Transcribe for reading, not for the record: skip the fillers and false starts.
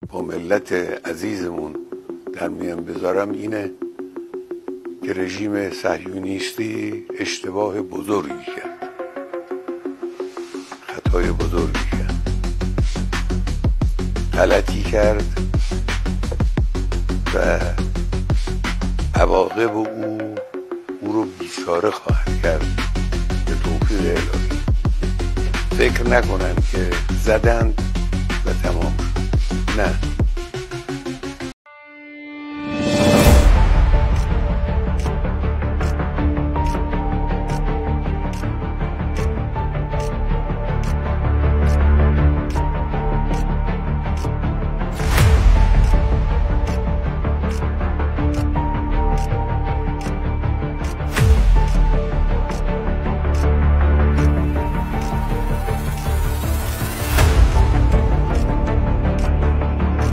با ملت عزیزمون در میان بذارم اینه که رژیم صهیونیستی اشتباه بزرگی کرد، خطای بزرگی کرد، غلطی کرد و عواقب او رو بیچاره خواهد کرد به توفیق الهی. فکر نکنن که زدند و تمام شد. نه،